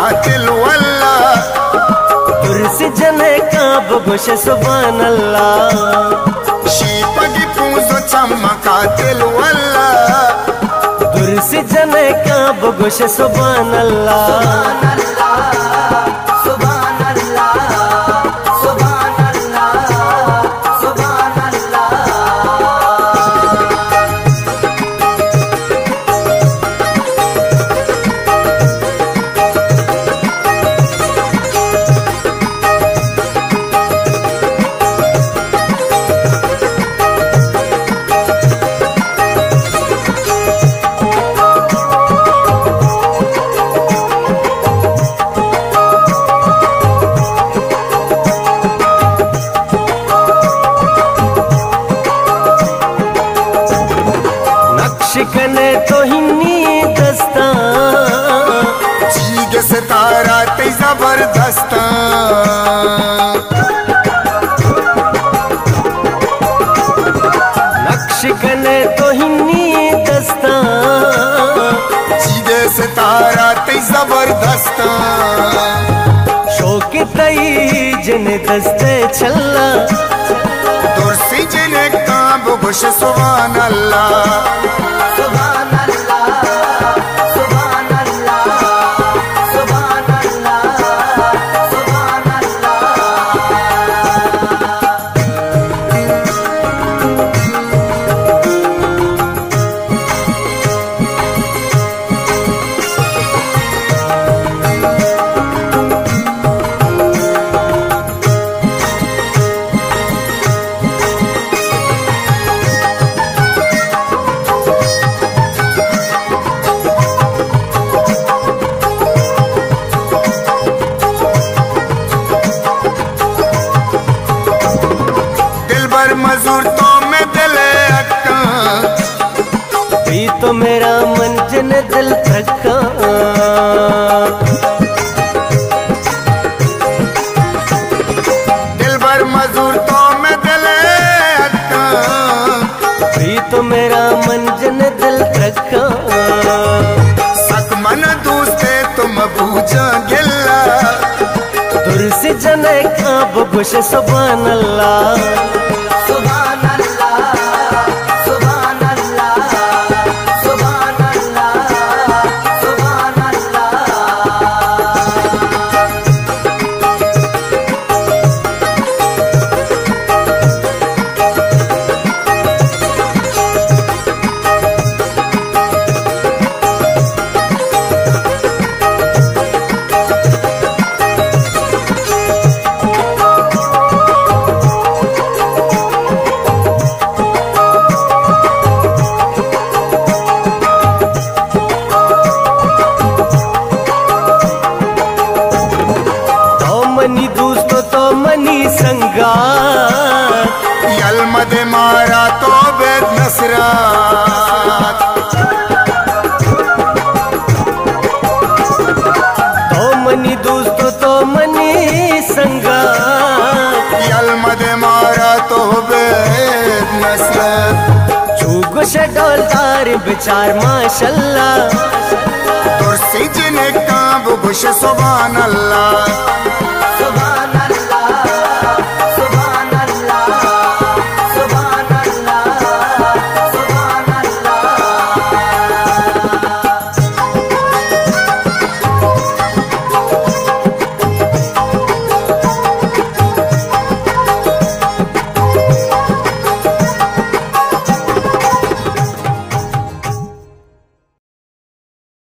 कातिल वल्ला दुर्सी जने काब गोश सुभान अल्लाह शीपगी पूजो चम्मा कातिल वल्ला दुर्सी जने काब गोश सुभान अल्लाह शिकने तो हिन्नी दस्ता चीग सितारा ते जबरदस्त नक्श कने तो हिन्नी दस्ता चीग सितारा ते जबरदस्त शौक तई जन दस्ते छल्ला दुर्सी जने काब गोश सुभान अल्लाह मजूर तो मैं दिले अक्का भी तो मेरा मन जन दिल थका दिल भर मजूर तो मैं दिले अक्का भी तो मेरा मन जन दिल थका सक मन दूसते तुम बूझा गिल्ला दुर्सी जने काब गोश सुभान अल्लाह तो मनी संगा यलमद मारा तो बेद नसरात तो मनी दोस्तों तो मनी संगा यलमद मारा तो बेद नसरात चूगो शडोलदार बिचार माशाल्लाह दुर्सी जने काब गोश सुभान अल्लाह